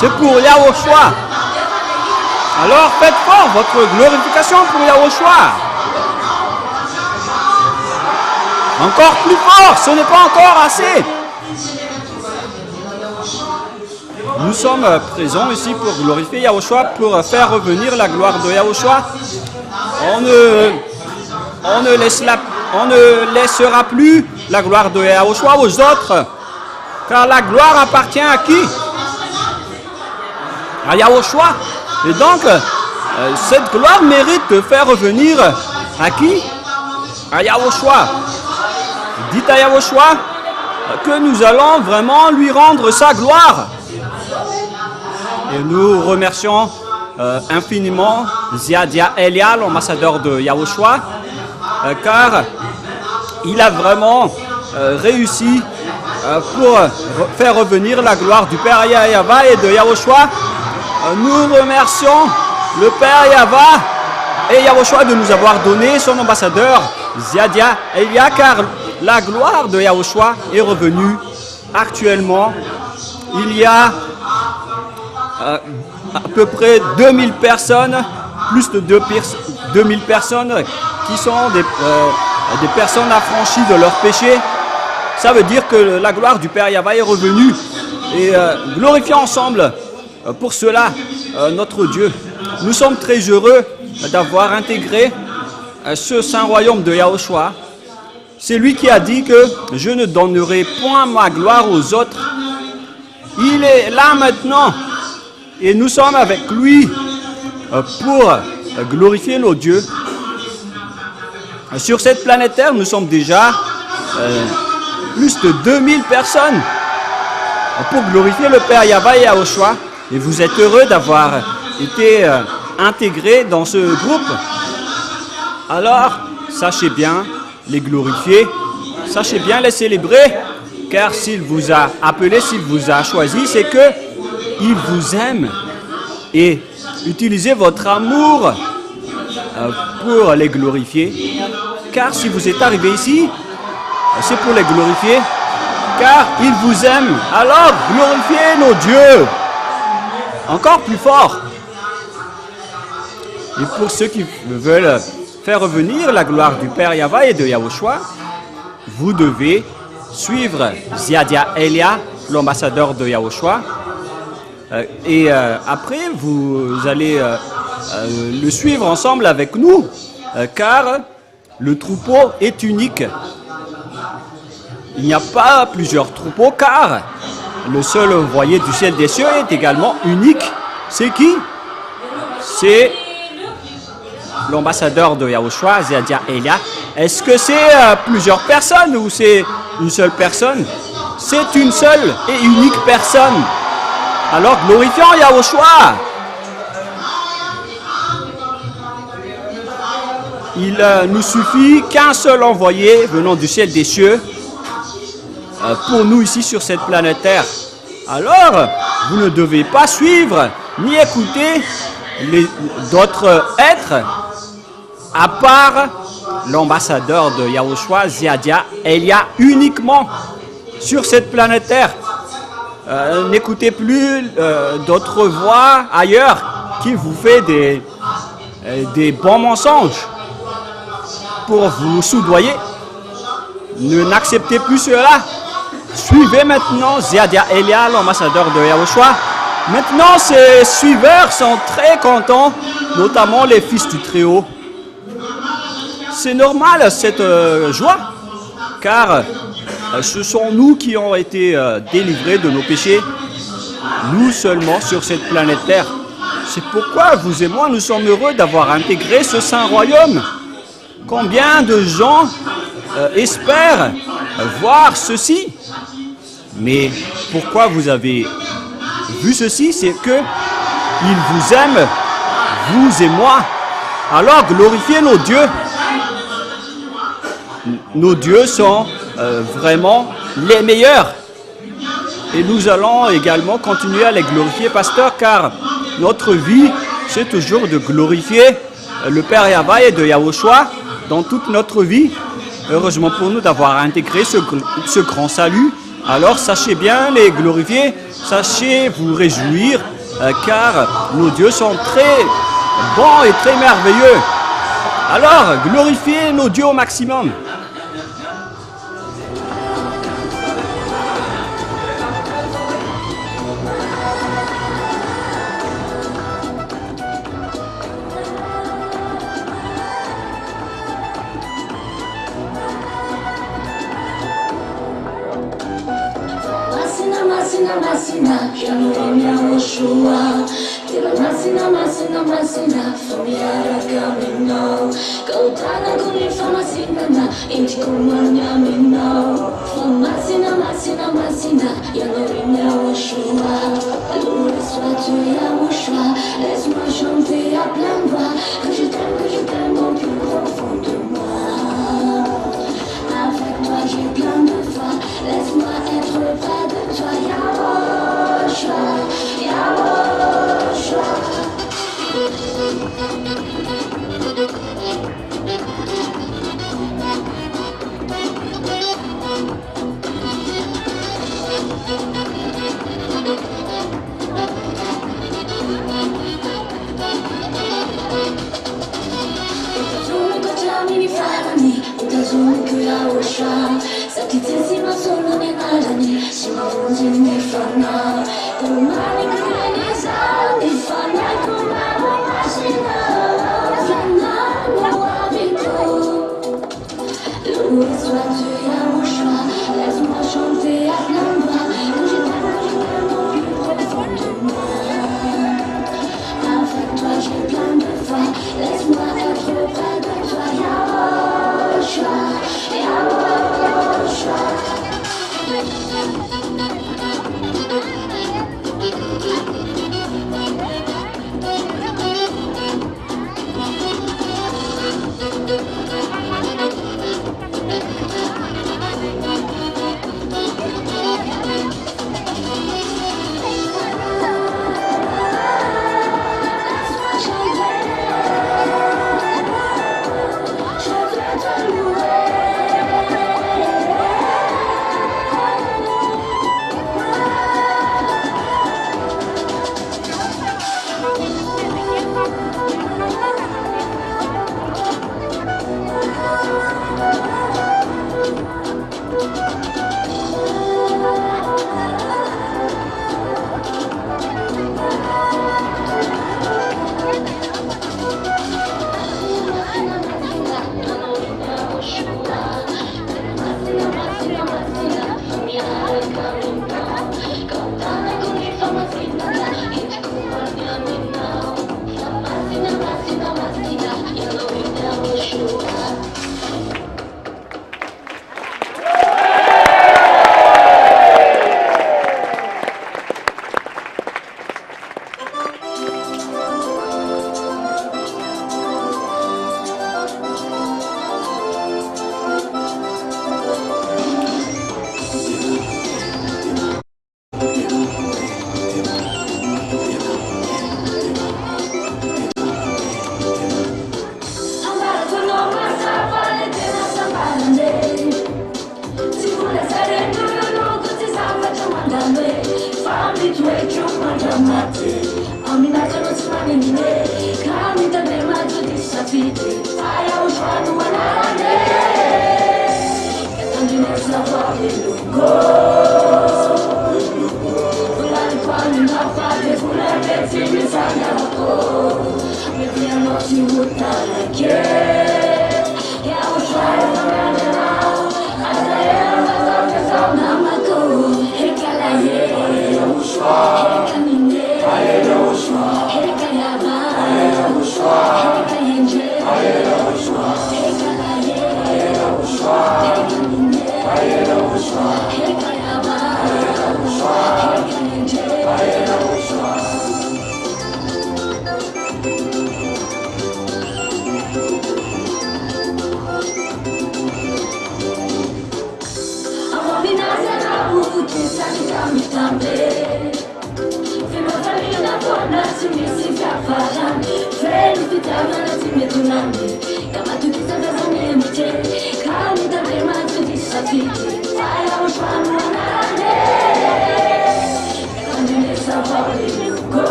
C'est pour Yahushua. Alors faites fort votre glorification pour Yahushua. Encore plus fort, ce n'est pas encore assez. Nous sommes présents ici pour glorifier Yahushua, pour faire revenir la gloire de Yahushua. On ne laissera plus la gloire de Yahushua aux autres, car la gloire appartient à qui? À Yahushua. Et donc, cette gloire mérite de faire revenir à qui? À Yahushua. Dites à Yahushua que nous allons vraiment lui rendre sa gloire. Et nous remercions infiniment Ziadia Elia, l'ambassadeur de Yahushua, car il a vraiment réussi pour faire revenir la gloire du Père Yahva et de Yahushua. Nous remercions le Père Yahva et Yahushua de nous avoir donné son ambassadeur Ziadia Elia, car la gloire de Yahushua est revenue actuellement. Il y a à peu près 2000 personnes, plus de 2000 personnes qui sont des personnes affranchies de leurs péchés. Ça veut dire que la gloire du Père Yahva est revenue. Et glorifions ensemble pour cela notre Dieu. Nous sommes très heureux d'avoir intégré ce saint royaume de Yahushua. C'est lui qui a dit que je ne donnerai point ma gloire aux autres. Il est là maintenant et nous sommes avec lui pour glorifier nos dieux. Sur cette planète Terre, nous sommes déjà plus de 2000 personnes pour glorifier le Père Yahva et Yahushua. Et vous êtes heureux d'avoir été intégré dans ce groupe. Alors, sachez bien les glorifier, sachez bien les célébrer, car s'il vous a appelé, s'il vous a choisi, c'est que il vous aime. Et utilisez votre amour pour les glorifier, car si vous êtes arrivé ici, c'est pour les glorifier, car il vous aime. Alors, glorifiez nos dieux encore plus fort. Et pour ceux qui veulent faire revenir la gloire du Père Yahva et de Yahushua, vous devez suivre Ziadia Elia, l'ambassadeur de Yahushua. Et après, vous allez le suivre ensemble avec nous, car le troupeau est unique. Il n'y a pas plusieurs troupeaux, car le seul envoyé du ciel des cieux est également unique. C'est qui? C'est l'ambassadeur de Yahushua, Ziadia Elia. Est-ce que c'est plusieurs personnes ou c'est une seule personne? C'est une seule et unique personne. Alors glorifions Yahushua. il nous suffit qu'un seul envoyé venant du ciel des cieux pour nous ici sur cette planète Terre. Alors, vous ne devez pas suivre ni écouter d'autres êtres à part l'ambassadeur de Yahushua, Ziadia Elia, uniquement sur cette planète Terre. N'écoutez plus d'autres voix ailleurs qui vous fait des bons mensonges pour vous soudoyer. N'acceptez plus cela. Suivez maintenant Ziadia Elia, l'ambassadeur de Yahushua. Maintenant, ces suiveurs sont très contents, notamment les fils du Très-Haut. C'est normal cette joie, car ce sont nous qui avons été délivrés de nos péchés, nous seulement sur cette planète Terre. C'est pourquoi vous et moi, nous sommes heureux d'avoir intégré ce saint royaume. Combien de gens espèrent voir ceci? Mais pourquoi vous avez vu ceci? C'est que il vous aime, vous et moi. Alors glorifiez nos dieux. Nos dieux sont vraiment les meilleurs. Et nous allons également continuer à les glorifier, pasteur, car notre vie, c'est toujours de glorifier le Père Yahweh et de Yahushua dans toute notre vie. Heureusement pour nous d'avoir intégré ce grand salut. Alors sachez bien les glorifier, sachez vous réjouir, car nos dieux sont très bons et très merveilleux. Alors glorifiez nos dieux au maximum. Masina, Shalom Yahushua. Tira masina, familiara camino. Kautana kunifa masina, inti kumanya mino. Masina, Yanorim Yahushua. Loué sois-tu Yahushua, laisse-moi chanter à pleine voix. Que je t'aime au plus profond de moi. Avec toi j'ai plein de foi, laisse-moi être près de toi, Yahushua, Yahushua. Utazunguka Yahushua, sakitizima solo ninalani, sima funzi nifana, kumani kueneza, nifana kumabo masina, fana wabiku. Loué sois-tu Yahushua, laisse-moi chanter à pleine voix, que je t'aime au plus profond de moi. Avec toi j'ai plein de foi, laisse-moi être près de toi, Yahushua, Yahushua.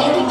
Hey,